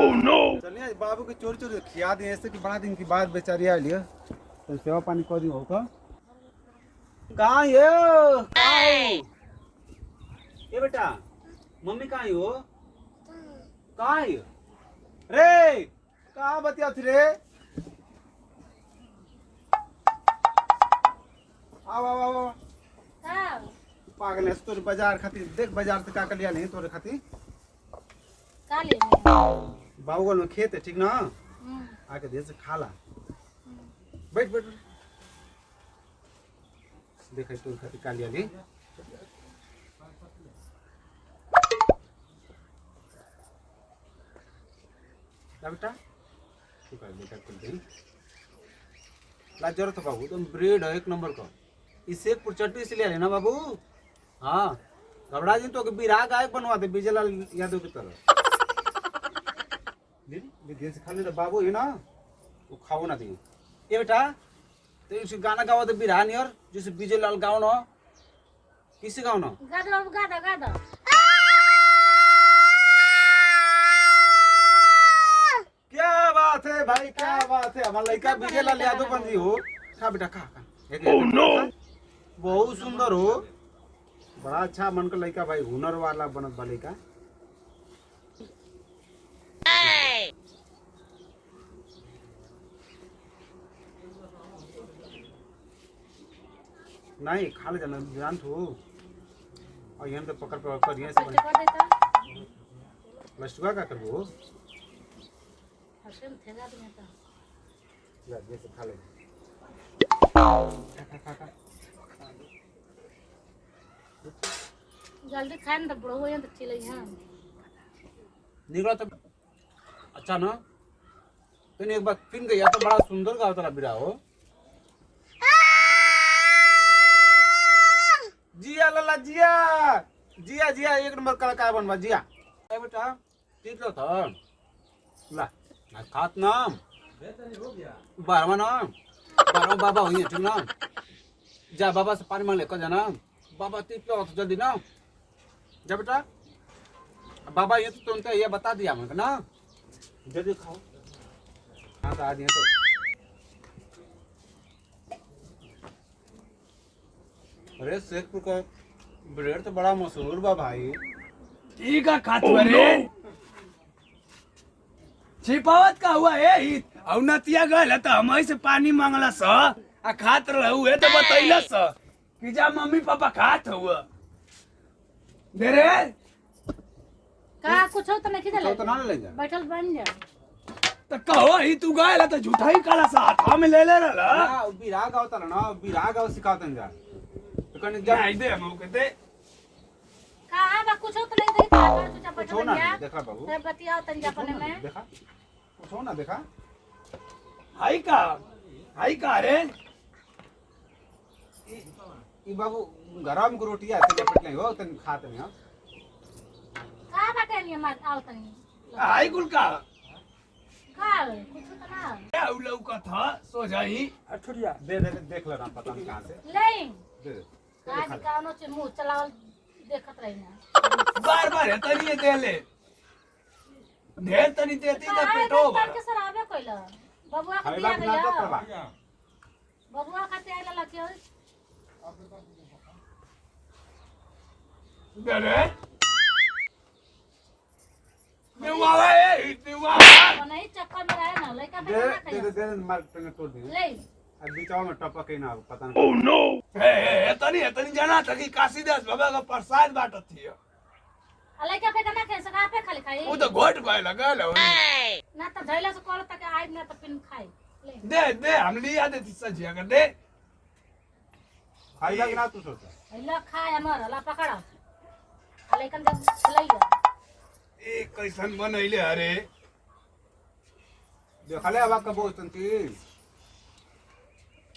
चलिए बाबू के चोरी चोरी खिया दिए ऐसे कि बड़ा दिन की बाद बेचारी आ लिया तो सेवा पानी कर दी होगा कहाँ ये ये बेटा मम्मी कहाँ है हो कहाँ है रे कहाँ बतिया थी रे आओ आओ आओ पागल है तोरे बाजार खातिर देख बाजार से का कर लिया नहीं तोरे खातिर का ले बाबूगल में खेत है ठीक ना आके दे से खा ला बैठ बैठ देख तोरे खातिर का लिया ली बेटा तू का बेटा कर दे ला जरूरत है बाबू तुम ब्रेड है एक नंबर का इसे एक चट्टी से ले लेना बाबू हाँ घबरा जी तो बिरा गायक बनवा दे विजयलाल यादव की तरह दीदी से खा ले बाबू है ना वो खाओ ना दी ये बेटा तो इसे गाना गाओ तो बिरा नहीं और जैसे विजयलाल गाओ ना किसी गाओ ना गादा गादा गादा क्या बात है भाई क्या बात है हमारा लड़का विजयलाल यादव बन जी हो खा बेटा खा ओह नो बहुत सुंदर हो बड़ा अच्छा मन का लड़का भाई हुनर वाला बनत बा लड़का नहीं खा ले जाना जान तू और यहाँ तो पकड़ पकड़ कर यहाँ से लस्टुआ का करबो हसन थेगा दे तो ले जैसे खा ले खा जल्दी खाए ना बड़ो हो या तो चिल्लाई हां निकला तो अच्छा ना तूने एक बार फिर गया तो बड़ा सुंदर गाँव तेरा बिरा हो जिया लाला जिया जिया जिया एक नंबर कलाकार बनवा जिया ए बेटा ठीक लो था ला ना खात नाम बारवा नाम बारवा बाबा हुई ठीक ना जा बाबा से पानी मांग ले कर जाना बाबा तीत लो तो जल्दी ना जा बेटा बाबा ये तो तुमसे ये बता दिया मुझे ना जल्दी खाओ हाँ तो आ दिए तो अरे शेखपुर का ब्रेड तो बड़ा मशहूर बा भाई ठीक है खात बरे छिपावत का हुआ है ही औनतिया गल त हमई से पानी मांगला स आ खात रहू है तो बतैला स कि जा मम्मी पापा खात हुआ दे रे का कुछ हो तो नहीं तो खिदले ना ले जा बैठल बन जा त कहो ही तू गल त झूठा ही काला सा हाथ में ले रहला ना बिराग आवता ना बिराग आव सिखावतन जा तो कने जा नहीं दे हम कहते का बा कुछ हो तो नहीं दे का तुझा कुछ हो बैठल ना जा देखा बाबू तब बतियाओ तन जा पने में देखा कुछ हो ना देखा हाई का रे ई बाबू गरम को रोटी ऐसे लपट नहीं हो तन खाते नहीं हां का बाटे नहीं मार आओ तनी हाई गुल का काल कुछ तो ना क्या उलऊ का था सो जाई अठुरिया दे दे देख लेना पता नहीं कहां से ले दे आज कानो से मुंह चलावल देखत रही ना बार बार तनी दे ले ढेर तनी देती त पेटो तन के सराबे कोइला बबुआ के दिया गया बबुआ खाते आइला लखियो दे रे निवाला है निवाला नहीं चक्कर में रहे ना लड़का पे दे ना दे दे मार टंगे तोड़ दे ले अब बीचाव में टपक के ना पता नहीं ओह नो तनी जाना था कि काशीदास बाबा का प्रसाद बाटत थी लड़का पे ना खाए सका पे खाली खाई वो तो घोट पाए लगा लो ना तो धैला से कॉल तक आइब ना तो पिन खाई ले दे हम लिया देती सजी अगर दे खाई लग ना तू सोच ला खाए हमर ला पकड़ा लेकिन जब खिलाइया ए कैसन बनैले अरे देखले अब का बहुत तंती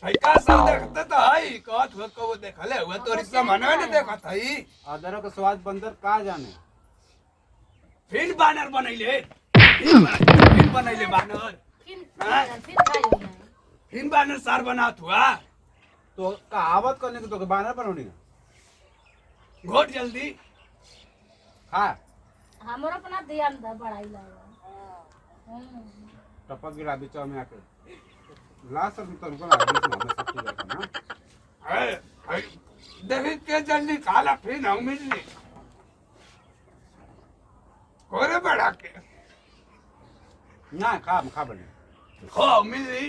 है का सब देखते तो है कहत हो कबो देखले हुआ तोरी सामान ने देखत है अदरक का स्वाद बंदर का जाने फिर बानर बनैले फिर बनैले बानर फिर खाई फिर बानर सार बनात हुआ तो कहावत करने की तो बानर बनोनी घोट जल्दी हाँ हमरो अपना ध्यान द बढ़ाई ला टपक गिरा बीचो में आके लास्ट तक तुमको ना बीच में हमें सब ठीक है ना देखिए के जल्दी खाला फिर ना मिलनी कोरे बड़ा के ना खा बने हो मिली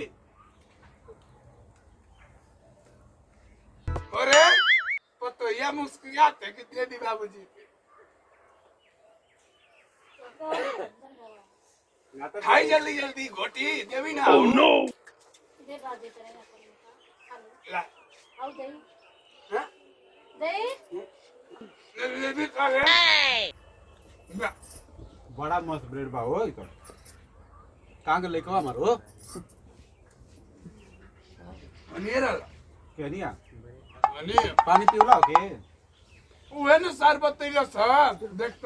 अरे पतो या मुस्कुराते कितने दी बाबूजी खाई जल्दी जल्दी घोटी देवी ना ओह नो दे बात दे तेरे ला आओ दे हां दे ले भी खा ले बड़ा मस्त ब्रेड बा हो तो कहां के लेके मारो अनेरा के नहीं अने पानी पीउला के उहे न शरबत तैलो छ देख त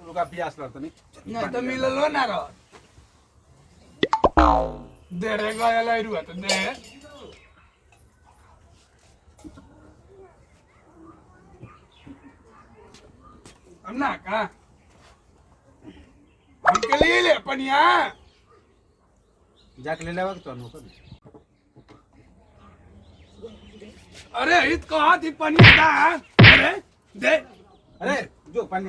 रुका प्यास लगता नहीं नहीं तो मिललो ना रो दे रे गया लाइरुआ तो दे अन्ना का हम के लिए ले पनिया जाके ले लेवा तो नो कर अरे इत कहा थी पनिया दा अरे दे अरे जो पानी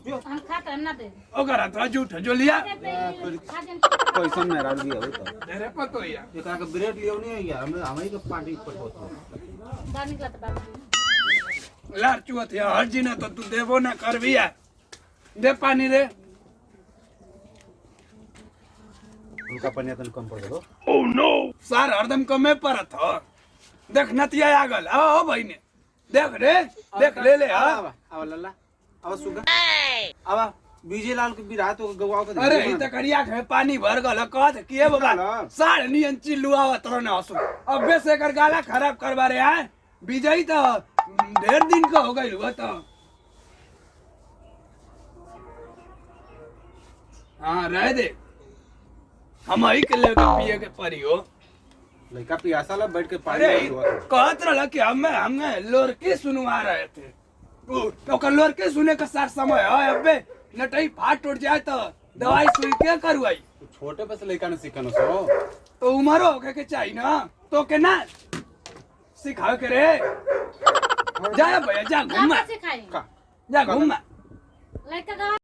जो हम खाता ना दे ओकरा तो झूठ जो लिया पैसा में राल दिया हो तो तेरे पतो या ये का ब्रेड लियो नहीं है यार हमें के पार्टी पर बहुत दानी का तो बाबू लार चुअत या हर जी ना तो तू देबो ना करबी है दे पानी रे रुका पानी तन कम पड़ दो ओह नो सार हरदम कमे परत हो देख नतिया आगल आओ भाई ने देख रे देख ले ले हां आवा लल्ला आवा सुगा आवा बीजे लाल के बिरा तो गवाओ के अरे ई त करिया के पानी भर गल कहत के बाबा साढ़ नियन चिल्लू आवत रहना असु अबे से कर गाला खराब करबा रे है विजय तो ढेर दिन का हो गइल हुआ तो हां रह दे हम आई के लेके पिए के परी हो लड़का पियासा ला बैठ के पानी अरे हुआ कहत रहला कि हमें लोरके सुनवा रहे थे तो कर लोरके सुने का सार समय है अबे नटई फाट टूट जाए तो दवाई सुई के करवाई छोटे पे से लड़का ने सीखनो सो तो उमरो होके के चाहिए ना तो के ना सिखाओ के रे जा भैया जा घूमा सिखाई जा घूमा लड़का